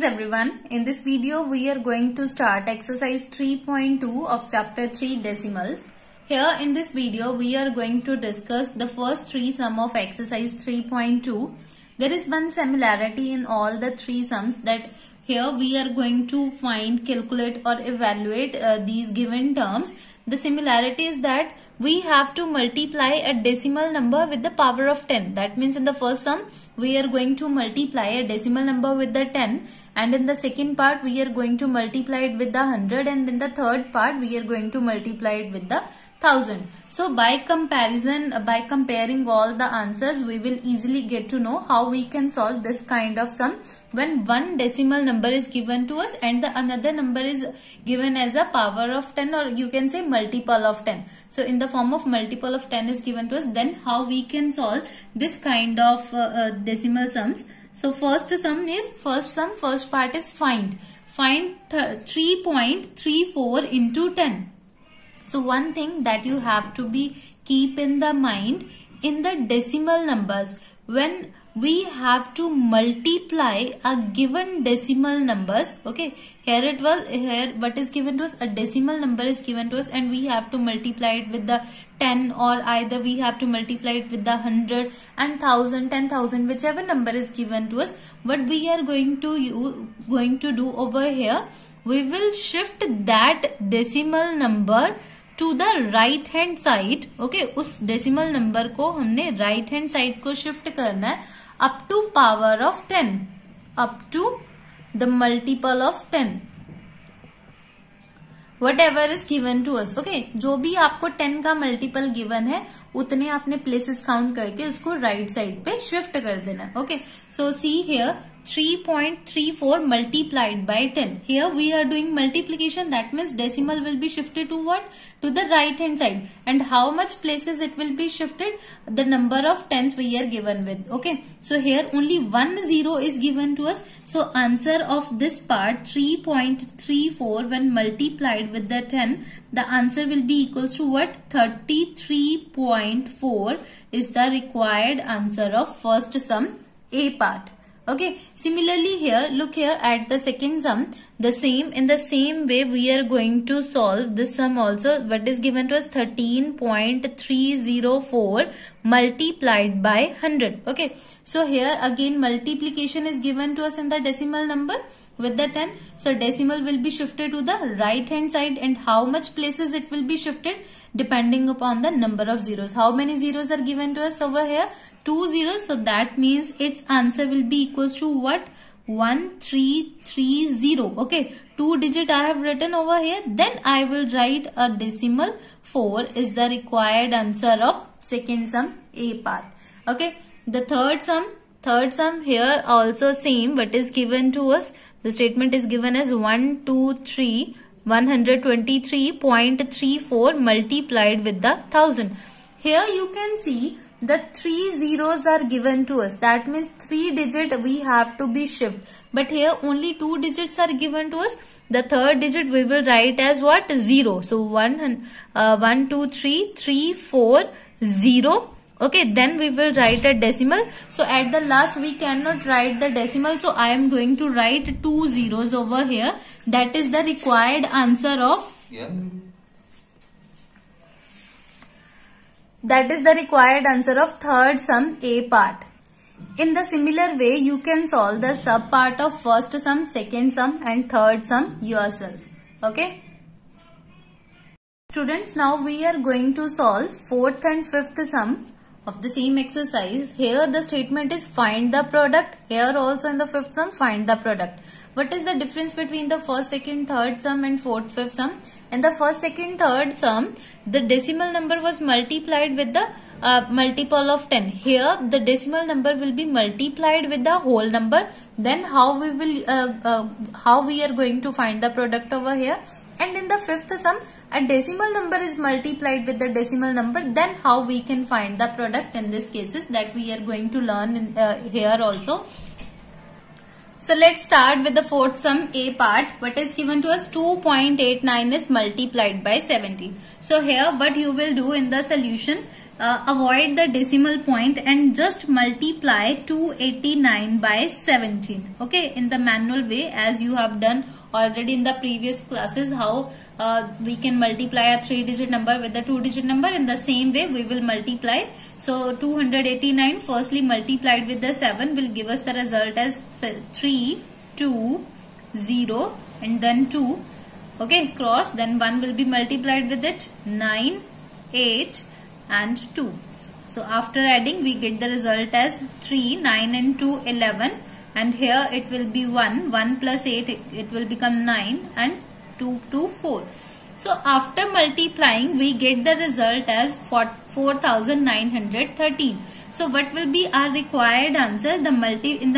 everyone. In this video we are going to start exercise 3.2 of chapter 3 decimals. Here in this video we are going to discuss the first three sum of exercise 3.2. There is one similarity in all the three sums, that here we are going to find, calculate or evaluate these given terms. The similarity is that we have to multiply a decimal number with the power of 10. That means in the first sum we are going to multiply a decimal number with the 10, and in the second part we are going to multiply it with the 100, and in the third part we are going to multiply it with the 1000. So by comparison, by comparing all the answers, we will easily get to know how we can solve this kind of sum when one decimal number is given to us and the another number is given as a power of 10, or you can say multiple of 10. So in the form of multiple of 10 is given to us, then how we can solve this kind of decimal sums. So first part is find 3.34 into 10. So one thing that you have to keep in the mind, in the decimal numbers, when we have to multiply a given decimal numbers, okay, here what is given to us, a decimal number is given to us and we have to multiply it with the 10, or either we have to multiply it with the 100 and 1000, 10,000, whichever number is given to us. What we are going to do over here, we will shift that decimal number to the right hand side. Okay, उस decimal number को हमने right hand side को shift करना है up to power of 10, up to the multiple of 10, whatever is given to us. Okay, जो भी आपको 10 का multiple given है उतने आपने places count करके उसको right side पे shift कर देना. Okay, so see here 3.34 multiplied by 10. Here we are doing multiplication, that means decimal will be shifted to what? To the right hand side. And how much places it will be shifted? The number of tens we are given with. Okay, so here only 1 0 is given to us. So answer of this part 3.34 when multiplied with the 10, the answer will be equals to what? 33.4 is the required answer of first sum, A part. Okay, similarly here, look here at the second sum, in the same way we are going to solve this sum also. What is given to us? 13.304 multiplied by 100. Okay, so here again multiplication is given to us in the decimal number with the 10. So decimal will be shifted to the right hand side, and how much places it will be shifted depending upon the number of zeros. How many zeros are given to us over here? 2 zeros. So that means its answer will be equals to what? 1330. Okay, 2 digit I have written over here. Then I will write a decimal. 4 is the required answer of second sum, A part. Okay, the third sum here also same. What is given to us? The statement is given as 123.34 multiplied with the 1000. Here you can see the 3 zeros are given to us. That means 3 digit we have to be shift. But here only 2 digits are given to us. The third digit we will write as what? 0. So 1, 2, 3, 3, 4, 0. Okay, then we will write a decimal. So at the last we cannot write the decimal. So I am going to write 2 zeros over here. That is the required answer of... Yeah. That is the required answer of third sum, A part. In the similar way, you can solve the sub part of first sum, second sum and third sum yourself. Okay. Students, now we are going to solve fourth and fifth sum of the same exercise. Here the statement is find the product. Here also in the fifth sum, find the product. What is the difference between the first, second, third sum and fourth, fifth sum? In the first, second, third sum, the decimal number was multiplied with the multiple of 10. Here the decimal number will be multiplied with the whole number. Then how we are going to find the product over here? And in the fifth sum, a decimal number is multiplied with the decimal number. Then how we can find the product in this cases, that we are going to learn in, here also. So let's start with the fourth sum A part. What is given to us? 2.89 is multiplied by 17. So here what you will do in the solution, avoid the decimal point and just multiply 289 by 17. Okay, in the manual way as you have done already in the previous classes, how we can multiply a 3-digit number with the 2-digit number. In the same way we will multiply. So 289 firstly multiplied with the 7 will give us the result as 3, 2, 0 and then 2. Okay, cross, then 1 will be multiplied with it, 9, 8 and 2. So after adding we get the result as 3, 9 and 2, 11, and here it will be 1 plus 8, it will become 9 and 2 to 4. So after multiplying we get the result as 4913. So what will be our required answer? In the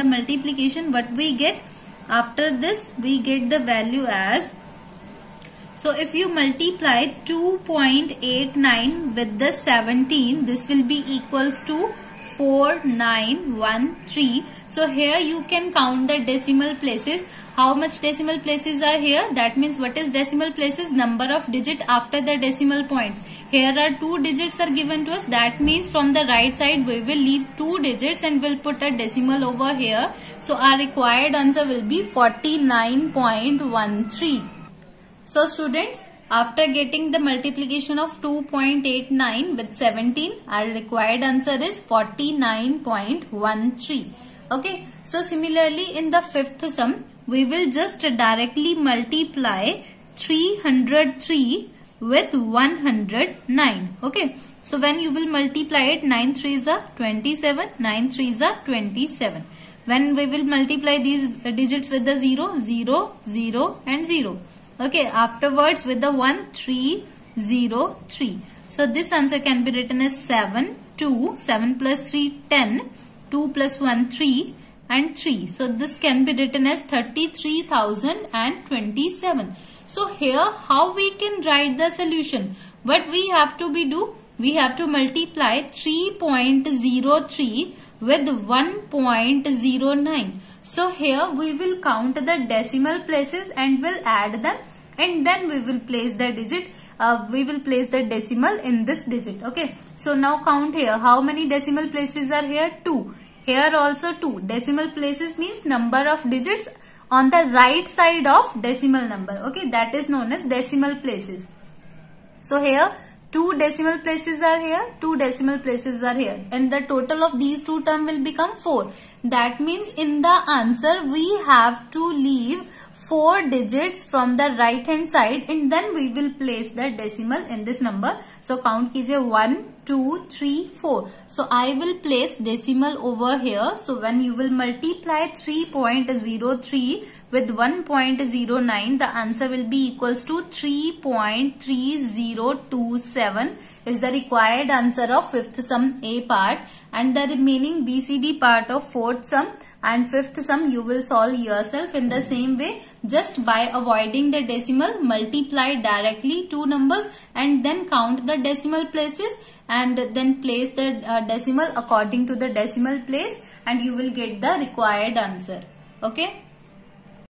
multiplication what we get after this, we get the value as, so if you multiply 2.89 with the 17, this will be equals to 4913. So here you can count the decimal places. How much decimal places are here? That means what is decimal places? Number of digit after the decimal points. Here are 2 digits are given to us. That means from the right side we will leave 2 digits and we'll put a decimal over here. So our required answer will be 49.13. So students, after getting the multiplication of 2.89 with 17, our required answer is 49.13. Okay. So similarly in the fifth sum, we will just directly multiply 303 with 109. Okay. So when you will multiply it, 9 3s are 27, 9 3s are 27. When we will multiply these digits with the 0, 0, 0 and 0. Okay, afterwards with the 1, 3, 0, 3. So this answer can be written as 7, 2, 7 plus 3, 10, 2 plus 1, 3 and 3. So this can be written as 33,027. So here how we can write the solution? What we have to do? We have to multiply 3.03 with 1.09. So here we will count the decimal places and will add them, and then we will place the digit. We will place the decimal in this digit. Okay. So now count here. How many decimal places are here? 2. Here also 2. Decimal places means number of digits on the right side of decimal number. Okay. That is known as decimal places. So here 2 decimal places are here, 2 decimal places are here, and the total of these two terms will become 4. That means in the answer we have to leave 4 digits from the right hand side, and then we will place the decimal in this number. So count कीजिए 1, 2, 3, 4. So I will place decimal over here. So when you will multiply 3.03 with 1.09, the answer will be equals to 3.3027 is the required answer of fifth sum A part, and the remaining BCD part of fourth sum and fifth sum you will solve yourself in the same way, just by avoiding the decimal, multiply directly two numbers and then count the decimal places and then place the decimal according to the decimal place, and you will get the required answer. Okay.